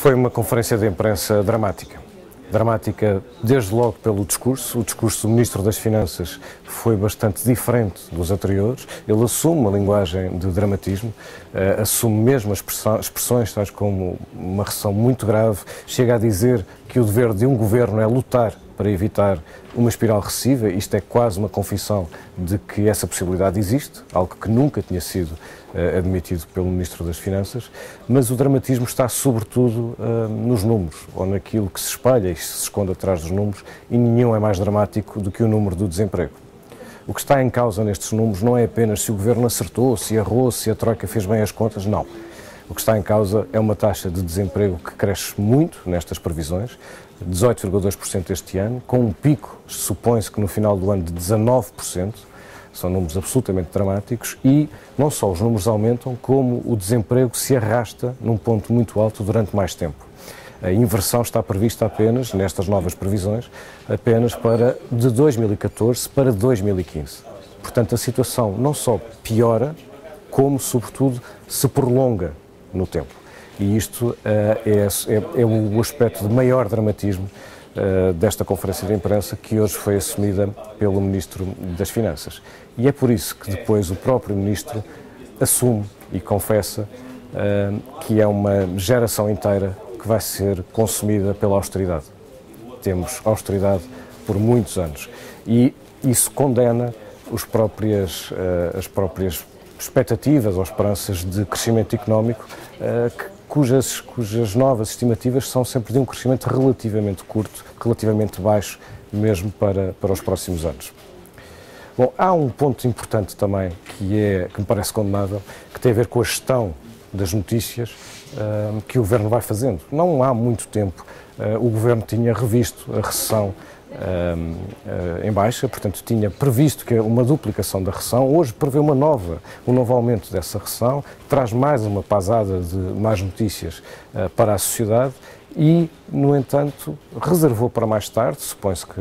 Foi uma conferência de imprensa dramática. Dramática desde logo pelo discurso. O discurso do Ministro das Finanças foi bastante diferente dos anteriores. Ele assume uma linguagem de dramatismo, assume mesmo as expressões tais como uma recessão muito grave, chega a dizer que o dever de um governo é lutar para evitar uma espiral recessiva. Isto é quase uma confissão de que essa possibilidade existe, algo que nunca tinha sido admitido pelo Ministro das Finanças, mas o dramatismo está sobretudo nos números, ou naquilo que se espalha e se esconde atrás dos números, e nenhum é mais dramático do que o número do desemprego. O que está em causa nestes números não é apenas se o Governo acertou, se errou, se a Troika fez bem as contas, não. O que está em causa é uma taxa de desemprego que cresce muito nestas previsões, 18,2% este ano, com um pico, supõe-se que no final do ano, de 19%, são números absolutamente dramáticos, e não só os números aumentam, como o desemprego se arrasta num ponto muito alto durante mais tempo. A inversão está prevista apenas, nestas novas previsões, apenas de 2014 para 2015. Portanto, a situação não só piora, como, sobretudo, se prolonga no tempo. E isto é o aspecto de maior dramatismo desta conferência de imprensa, que hoje foi assumida pelo Ministro das Finanças. E é por isso que depois o próprio Ministro assume e confessa que é uma geração inteira que vai ser consumida pela austeridade. Temos austeridade por muitos anos e isso condena as próprias expectativas ou esperanças de crescimento económico, cujas novas estimativas são sempre de um crescimento relativamente curto, relativamente baixo, mesmo para os próximos anos. Bom, há um ponto importante também que me parece condenável, que tem a ver com a gestão das notícias que o Governo vai fazendo. Não há muito tempo o Governo tinha revisto a recessão em baixa, portanto tinha previsto que uma duplicação da recessão. Hoje prevê um novo aumento dessa recessão, traz mais uma pasada de más notícias para a sociedade e, no entanto, reservou para mais tarde, supõe-se que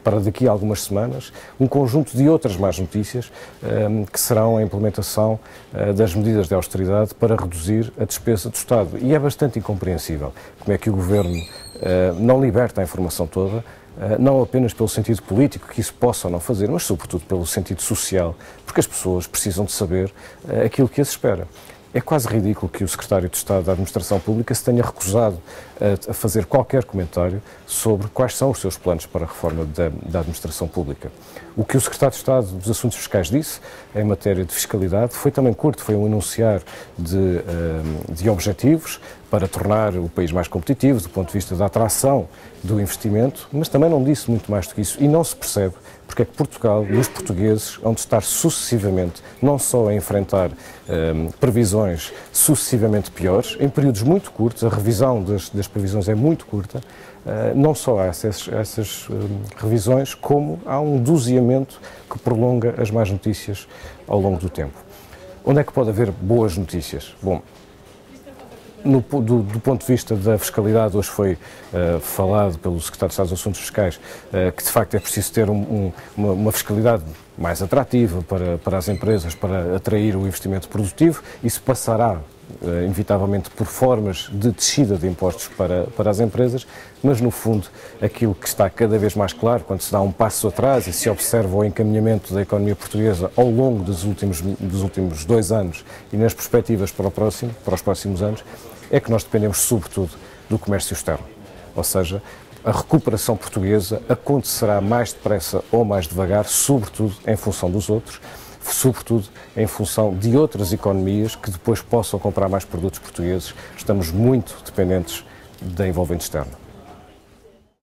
para daqui a algumas semanas, um conjunto de outras más notícias que serão a implementação das medidas de austeridade para reduzir a despesa do Estado. E é bastante incompreensível como é que o Governo não liberta a informação toda, não apenas pelo sentido político, que isso possa ou não fazer, mas sobretudo pelo sentido social, porque as pessoas precisam de saber aquilo que as espera. É quase ridículo que o Secretário de Estado da Administração Pública se tenha recusado a fazer qualquer comentário sobre quais são os seus planos para a reforma da Administração Pública. O que o Secretário de Estado dos Assuntos Fiscais disse em matéria de fiscalidade foi também curto, foi um enunciar de objetivos para tornar o país mais competitivo do ponto de vista da atração do investimento, mas também não disse muito mais do que isso e não se percebe porque é que Portugal e os portugueses vão estar sucessivamente não só a enfrentar previsões sucessivamente piores, em períodos muito curtos, a revisão das previsões é muito curta, não só há essas revisões, como há um doseamento que prolonga as más notícias ao longo do tempo. Onde é que pode haver boas notícias? Bom, do ponto de vista da fiscalidade, hoje foi falado pelo Secretário de Estado dos Assuntos Fiscais que de facto é preciso ter uma fiscalidade mais atrativa para as empresas, para atrair o investimento produtivo. Isso passará inevitavelmente por formas de descida de impostos para as empresas, mas no fundo aquilo que está cada vez mais claro, quando se dá um passo atrás e se observa o encaminhamento da economia portuguesa ao longo dos últimos 2 anos e nas perspectivas para os próximos anos, é que nós dependemos sobretudo do comércio externo. Ou seja, a recuperação portuguesa acontecerá mais depressa ou mais devagar, sobretudo em função dos outros, sobretudo em função de outras economias que depois possam comprar mais produtos portugueses. Estamos muito dependentes da envolvente externa.